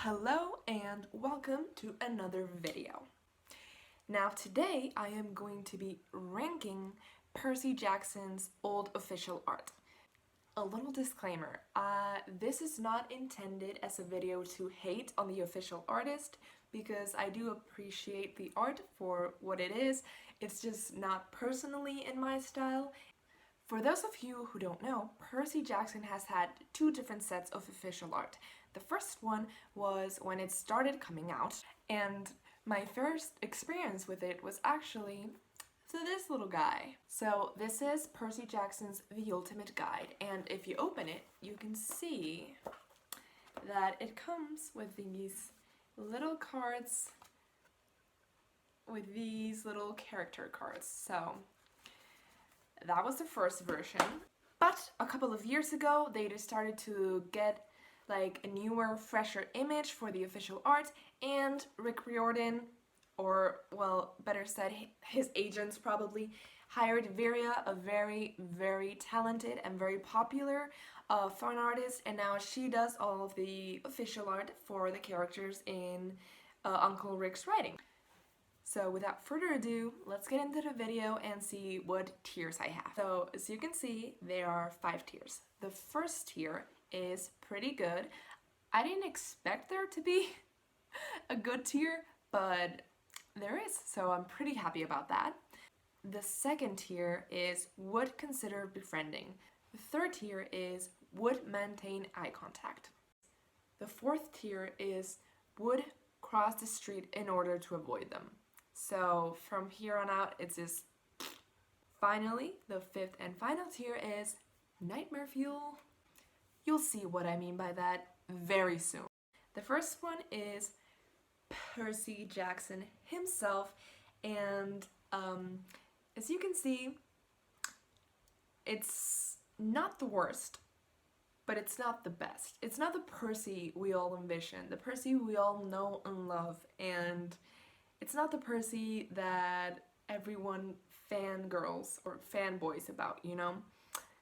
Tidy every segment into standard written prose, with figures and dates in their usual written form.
Hello and welcome to another video. Now today I am going to be ranking Percy Jackson's old official art. A little disclaimer, this is not intended as a video to hate on the official artist because I do appreciate the art for what it is. It's just not personally in my style. For those of you who don't know, Percy Jackson has had two different sets of official art. The first one was when it started coming out, and my first experience with it was actually this little guy. So this is Percy Jackson's The Ultimate Guide, and if you open it, you can see that it comes with these little cards, with these little character cards. So that was the first version. But a couple of years ago, they just started to get like a newer, fresher image for the official art, and Rick Riordan, or well, better said, his agents probably, hired Veria, a very, very talented and very popular fan artist, and now she does all of the official art for the characters in Uncle Rick's writing. So without further ado, let's get into the video and see what tiers I have. So as you can see, there are 5 tiers. The first tier is pretty good. I didn't expect there to be a good tier, but there is, so I'm pretty happy about that. The second tier is would consider befriending. The third tier is would maintain eye contact. The fourth tier is would cross the street in order to avoid them. So from here on out, it's just finally, the fifth and final tier is nightmare fuel. You'll see what I mean by that very soon. The first one is Percy Jackson himself, and as you can see, it's not the worst, but it's not the best. It's not the Percy we all envision, the Percy we all know and love, and it's not the Percy that everyone fangirls or fanboys about, you know?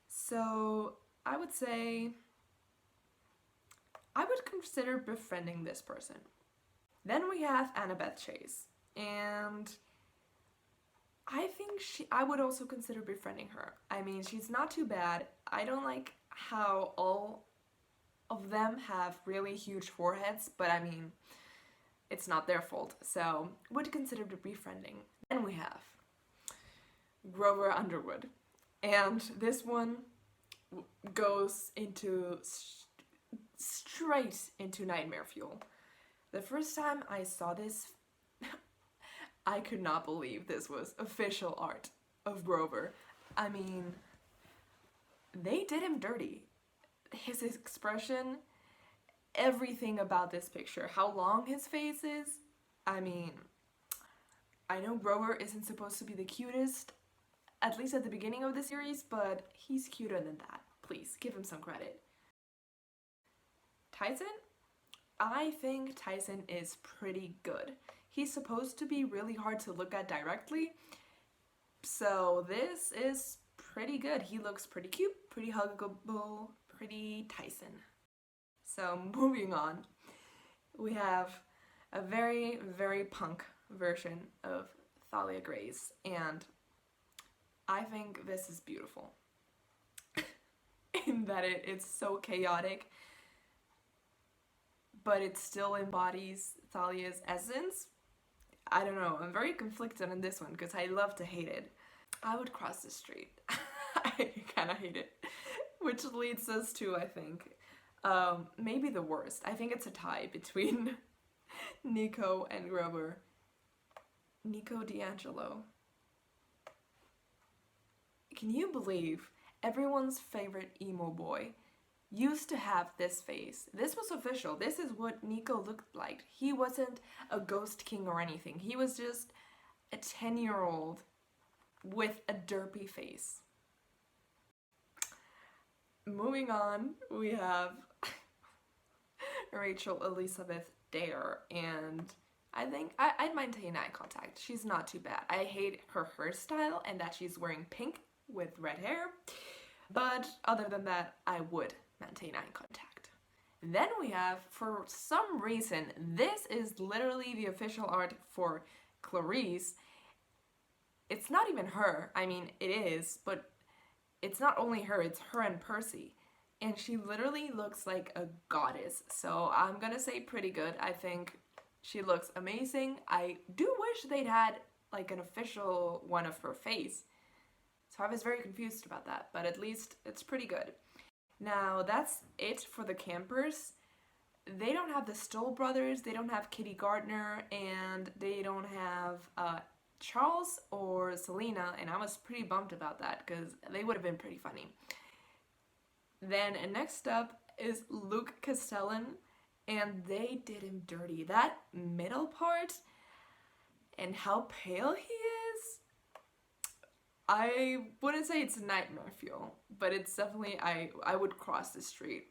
So I would say I would consider befriending this person. Then we have Annabeth Chase, and I think I would also consider befriending her. I mean, she's not too bad. I don't like how all of them have really huge foreheads, but I mean, it's not their fault, so would consider befriending. Then we have Grover Underwood, and this one goes into straight into nightmare fuel. The first time I saw this, I could not believe this was official art of Grover. I mean, they did him dirty. His expression, everything about this picture, how long his face is. I mean, I know Grover isn't supposed to be the cutest, at least at the beginning of the series, but he's cuter than that. Please, give him some credit. Tyson? I think Tyson is pretty good. He's supposed to be really hard to look at directly, so this is pretty good. He looks pretty cute, pretty huggable, pretty Tyson. So moving on, we have a very, very punk version of Talia Grace, and I think this is beautiful in that it's so chaotic, but it still embodies Talia's essence. I don't know, I'm very conflicted on this one because I love to hate it. I would cross the street. I kind of hate it, which leads us to, I think, maybe the worst. I think it's a tie between Nico and Grover. Nico Deangelo. Can you believe everyone's favorite emo boy used to have this face? This was official. This is what Nico looked like. He wasn't a ghost king or anything. He was just a 10-year-old with a derpy face. Moving on, we have Rachel Elisabeth Dare, and I think I'd maintain eye contact. She's not too bad. I hate her hairstyle and that she's wearing pink with red hair, but other than that, I would maintain eye contact. Then we have, for some reason, this is literally the official art for Clarice. It's not even her. I mean, it is, but it's not only her, it's her and Percy. And she literally looks like a goddess. So I'm gonna say pretty good. I think she looks amazing. I do wish they'd had like an official one of her face. So I was very confused about that, but at least it's pretty good. Now that's it for the campers. They don't have the Stoll brothers, they don't have Kitty Gardner, and they don't have Charles or Selena, and I was pretty bummed about that because they would have been pretty funny. Then next up is Luke Castellan, and they did him dirty. That middle part and how pale he is, I wouldn't say it's nightmare fuel, but it's definitely, I would cross the street.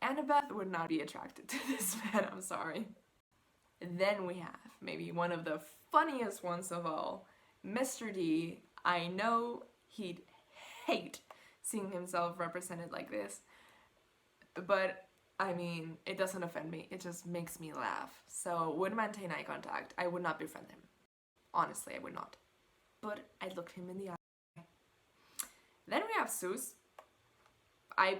Annabeth would not be attracted to this man, I'm sorry. Then we have maybe one of the funniest ones of all, Mr. D. I know he'd hate seeing himself represented like this, but I mean, it doesn't offend me, it just makes me laugh. So, would maintain eye contact. I would not befriend him. Honestly, I would not. But I'd look him in the eye. Then we have Zeus. I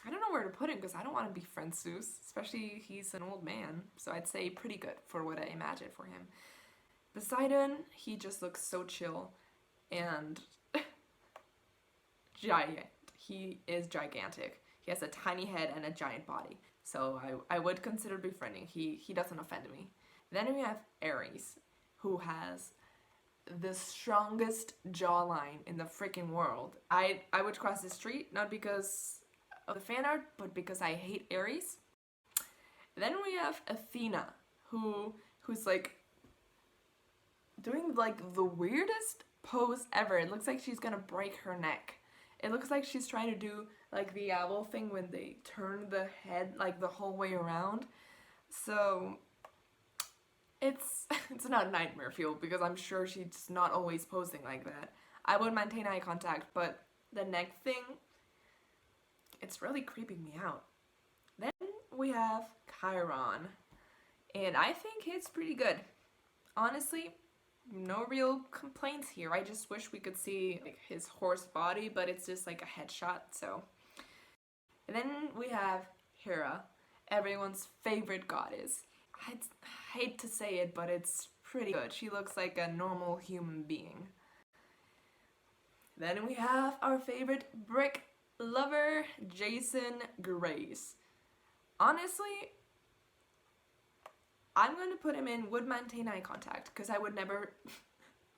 don't know where to put him because I don't want to befriend Zeus, especially he's an old man, so I'd say pretty good for what I imagine for him. Poseidon, he just looks so chill and giant. He is gigantic. He has a tiny head and a giant body, so I would consider befriending. He doesn't offend me. Then we have Aries, who has the strongest jawline in the freaking world. I would cross the street, not because of the fan art, but because I hate Aries. Then we have Athena, who's like doing like the weirdest pose ever. It looks like she's gonna break her neck. It looks like she's trying to do like the owl thing when they turn the head like the whole way around. So it's not nightmare fuel because I'm sure she's not always posing like that. I would maintain eye contact, but the neck thing, it's really creeping me out. Then we have Chiron, and I think he's pretty good. Honestly, no real complaints here. I just wish we could see like his horse body, but it's just like a headshot, so. And then we have Hera, everyone's favorite goddess. I hate to say it, but it's pretty good. She looks like a normal human being. Then we have our favorite brick lover, Jason Grace. Honestly, I'm going to put him in would maintain eye contact because I would never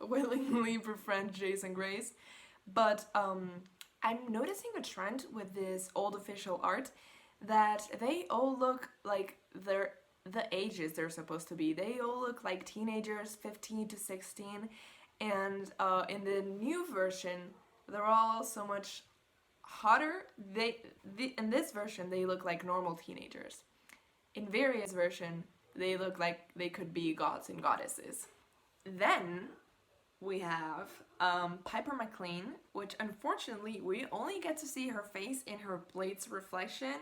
willingly befriend Jason Grace. But I'm noticing a trend with this old official art that they all look like they're the ages they're supposed to be. They all look like teenagers, 15 to 16, and in the new version, they're all so much hotter. In this version, they look like normal teenagers. In various version, they look like they could be gods and goddesses. Then we have Piper McLean, which unfortunately we only get to see her face in her blade's reflection.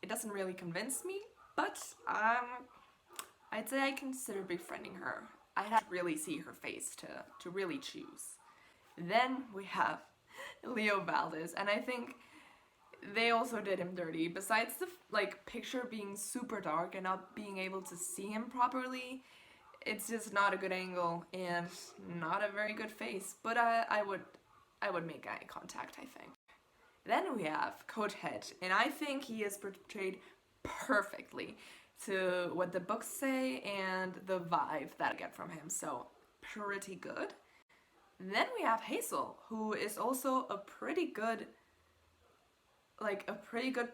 It doesn't really convince me, but I'd say I consider befriending her. I'd have to really see her face to really choose. Then we have Leo Vallis, and I think they also did him dirty. Besides the like picture being super dark and not being able to see him properly, it's just not a good angle and not a very good face. But I would make eye contact, I think. Then we have Coathead, and I think he is portrayed perfectly to what the books say and the vibe that I get from him, so pretty good. Then we have Hazel, who is also a pretty good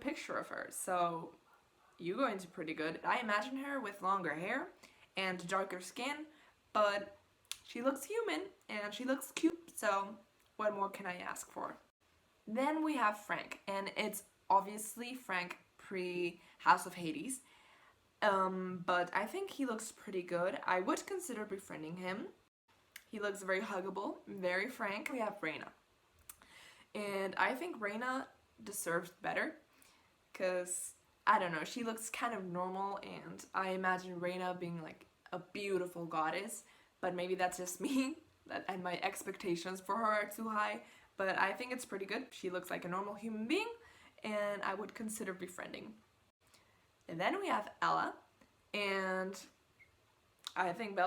picture of her, so you go into pretty good. I imagine her with longer hair and darker skin, but she looks human and she looks cute, so what more can I ask for? Then we have Frank, and it's obviously Frank pre-House of Hades, but I think he looks pretty good. I would consider befriending him. He looks very huggable, very frank. We have Reyna, and I think Reyna deserves better. because I don't know, she looks kind of normal, and I imagine Reyna being like a beautiful goddess, but maybe that's just me and my expectations for her are too high, but I think it's pretty good. She looks like a normal human being, and I would consider befriending. And then we have Ella, and I think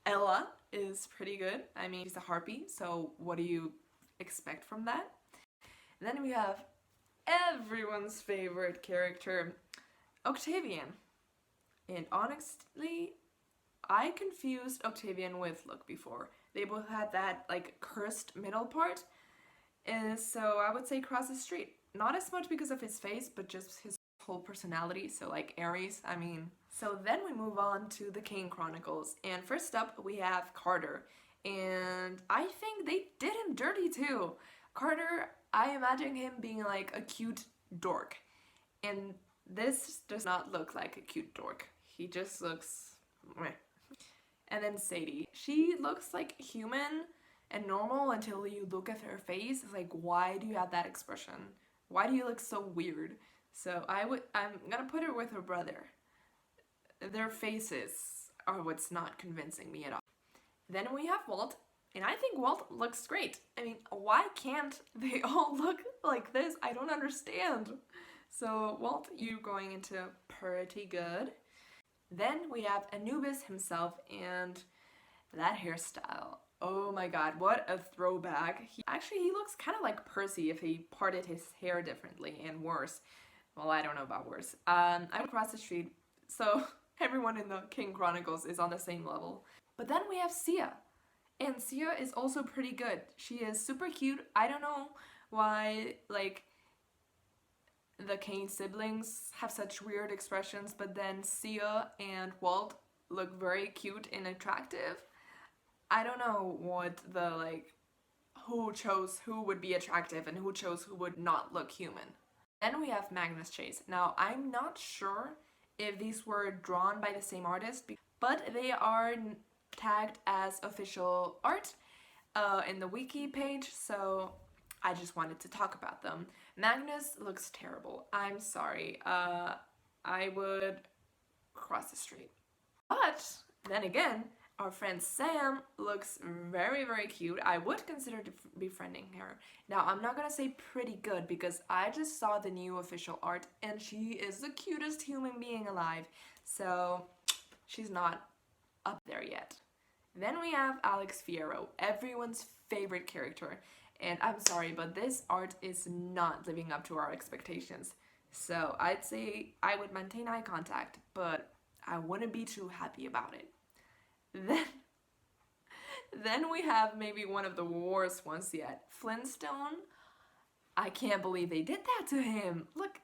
Ella is pretty good. I mean, she's a harpy, so what do you expect from that? And then we have everyone's favorite character, Octavian. And honestly, I confused Octavian with Look before. They both had that like cursed middle part, and so I would say cross the street. Not as much because of his face, but just his whole personality, so like Aries, I mean. So then we move on to the Kane Chronicles, and first up we have Carter, and I think they did him dirty too. Carter, I imagine him being like a cute dork, and this does not look like a cute dork. He just looks meh. And then Sadie, she looks like human and normal until you look at her face. It's like, why do you have that expression? Why do you look so weird? So I'm gonna put her with her brother. Their faces are what's not convincing me at all. Then we have Walt, and I think Walt looks great. I mean, why can't they all look like this? I don't understand. So Walt, you're going into pretty good. Then we have Anubis himself, and that hairstyle. Oh my god, what a throwback. He looks kind of like Percy if he parted his hair differently and worse. Well, I don't know about worse. I'm across the street, so everyone in the King Chronicles is on the same level. But then we have Sia, and Sia is also pretty good. She is super cute. I don't know why, like, the Kane siblings have such weird expressions, but then Sia and Walt look very cute and attractive. I don't know what the, like, who chose who would be attractive and who chose who would not look human. Then we have Magnus Chase. Now, I'm not sure if these were drawn by the same artist, but they are tagged as official art in the wiki page, so I just wanted to talk about them. Magnus looks terrible. I'm sorry. I would cross the street. But then again, our friend Sam looks very, very cute. I would consider befriending her. Now, I'm not gonna say pretty good because I just saw the new official art and she is the cutest human being alive. So she's not up there yet. Then we have Alex Fierro, everyone's favorite character. And I'm sorry, but this art is not living up to our expectations. So I'd say I would maintain eye contact, but I wouldn't be too happy about it. Then we have maybe one of the worst ones yet. Flintstone. I can't believe they did that to him. Look.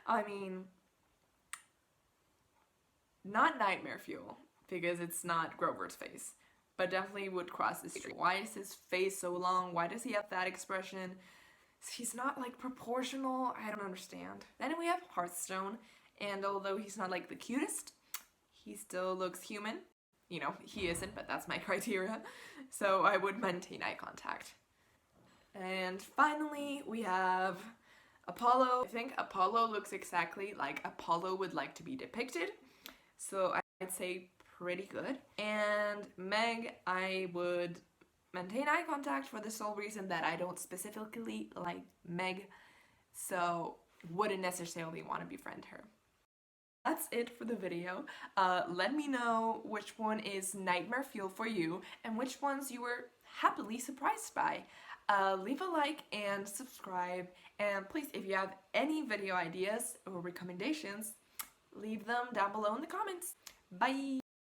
I mean, not nightmare fuel, because it's not Grover's face, but definitely would cross the street. Why is his face so long? Why does he have that expression? He's not like proportional. I don't understand. Then we have Hearthstone, and although he's not like the cutest, he still looks human. You know, he isn't, but that's my criteria. So I would maintain eye contact. And finally, we have Apollo. I think Apollo looks exactly like Apollo would like to be depicted. So I'd say pretty good. And Meg, I would maintain eye contact for the sole reason that I don't specifically like Meg. So wouldn't necessarily want to befriend her. That's it for the video. Let me know which one is nightmare fuel for you and which ones you were happily surprised by. Leave a like and subscribe, and please, if you have any video ideas or recommendations, leave them down below in the comments. Bye!